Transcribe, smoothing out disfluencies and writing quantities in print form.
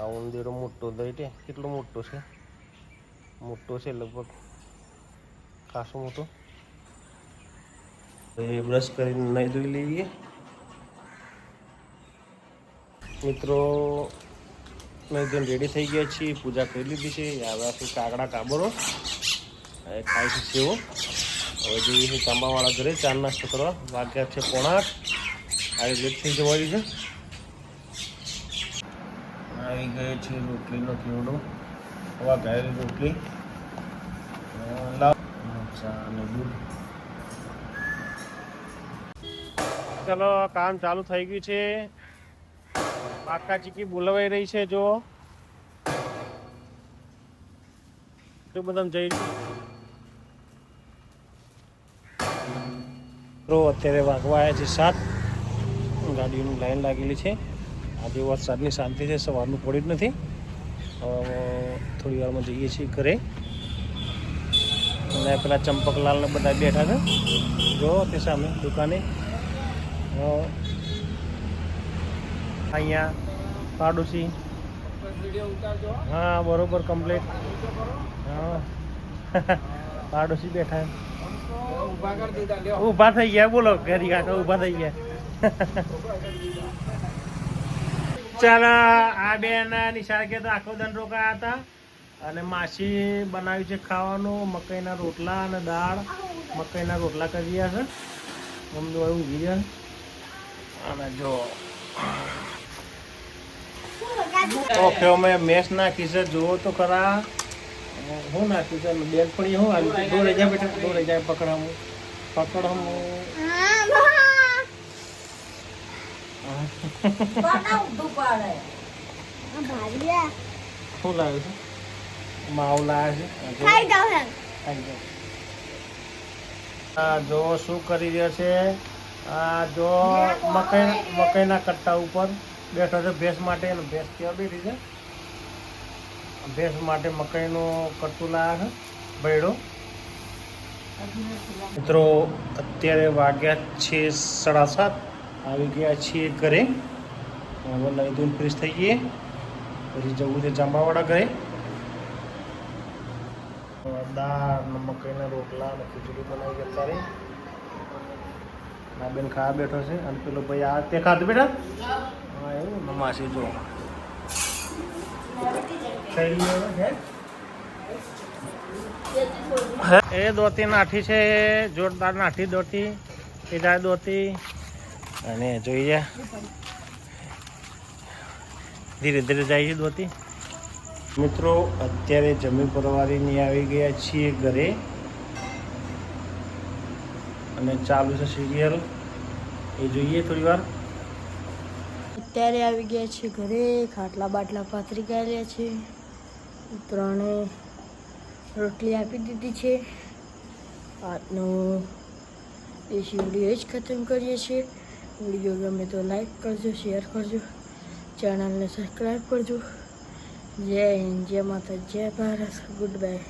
આ ઉંદેરો મોટો દઈ કેટલો મોટો છે, લગભગ ખાસો મોટો. એ બ્રશ કરીને નહીં ધોઈ લઈએ મિત્રો. નહીં ધોઈને રેડી થઈ ગયા છીએ, પૂજા કરી લીધી છે. આવ્યા કાગડા કાબરો ખાય છે સેવો. હવે જઈએ છીએ તાંબાવાળા ઘરે ચા નાસ્તો કરવા. વાગ્યા છે 7:45. આવી લેટ થઈ જવાની છે. આવી ગયો છે રોટલીનો કેવડો. હવા ગાયેલી રોટલી લાવ ચા અને દૂધ. ચલો કામ ચાલુ થઈ ગયું છે. પાકા ચીકી બોલવાઈ રહી છે. જો બધા જઈ અત્યારે વાગવા આવ્યા છે 7. ગાડીઓની લાઈન લાગેલી છે. આજે વરસાદની શાંતિ છે, સવારનું પડી જ નથી. થોડી વારમાં જઈએ છીએ ઘરે. અને પેલા ચંપકલાલ ને બધા બેઠા છે જો તે સામે દુકાને. અહીંયા પાડોશી. હા બરોબર કમ્પ્લીટ. હા પાડોશી બેઠા ઊભા થઈ ગયા. બોલો ઘરી કાકા ઊભા થઈ ગયા. ચાલો આ બેન નિશાળ કે તો આખો દંડ રોકાયા હતા અને માસી બનાવ્યું છે ખાવાનું. મકાઈના રોટલા અને દાળ. મકાઈના રોટલા કરી રહ્યા છે. મમ્મી ઊંઘી ગયા. અને જો ઓકે અમે મેસ નાખી છે. જુઓ તો ખરા હું નાખ્યું છે. બેન પણ હું આવી દોડે જાય બેટા, દોડે જાય. પકડાવું શું લાવ્યું છે? માવ લાવ્યા છે. જો શું કરી રહ્યા છે. આ જો મકાઈના કટ્ટા ઉપર બેઠો છે ભેંસ માટે. ભેંસ ક્યાં બેઠી છે? ભેંસ માટે મકાઈનું કટ્ટું લાવ્યા છે ભેડો. મિત્રો અત્યારે વાગ્યા છે 7:30. આવી ગયા છીએ ઘરે. હવે નહીં ધોઈને ફ્રેશ થઈ ગઈએ. પછી જવું છે જાંબાવાળા ઘરે. દાળ મકાઈના રોટલા અને ખીચડી બનાવી અત્યારે. ના બેન ખાવા બેઠો છે. અને પેલો ભાઈ આ તે ખાધું બેટા? હા એવું નમાસી જો એ દોતી નાઠી છે. જોરદાર નાઠી દોતી. એ જાય દોતી અને જોઈ જાય ધીરે ધીરે જાય છે દોતી. મિત્રો અત્યારે જમી પરવારીની આવી ગયા છીએ ઘરે. અને ચાલુ છે સિરિયલ, એ જોઈએ થોડી વાર. અત્યારે આવી ગયા છે ઘરે. ખાટલા બાટલા પાથરી ગયા છે. ત્રણે રોટલી આપી દીધી છે. આજનો દેશી વિડીયો જ ખતમ કરીએ છીએ. વિડીયો ગમે તો લાઈક કરજો, શેર કરજો, ચેનલને સબસ્ક્રાઈબ કરજો. જય હિન્દ, જય માતા, જય ભારત. Good bye.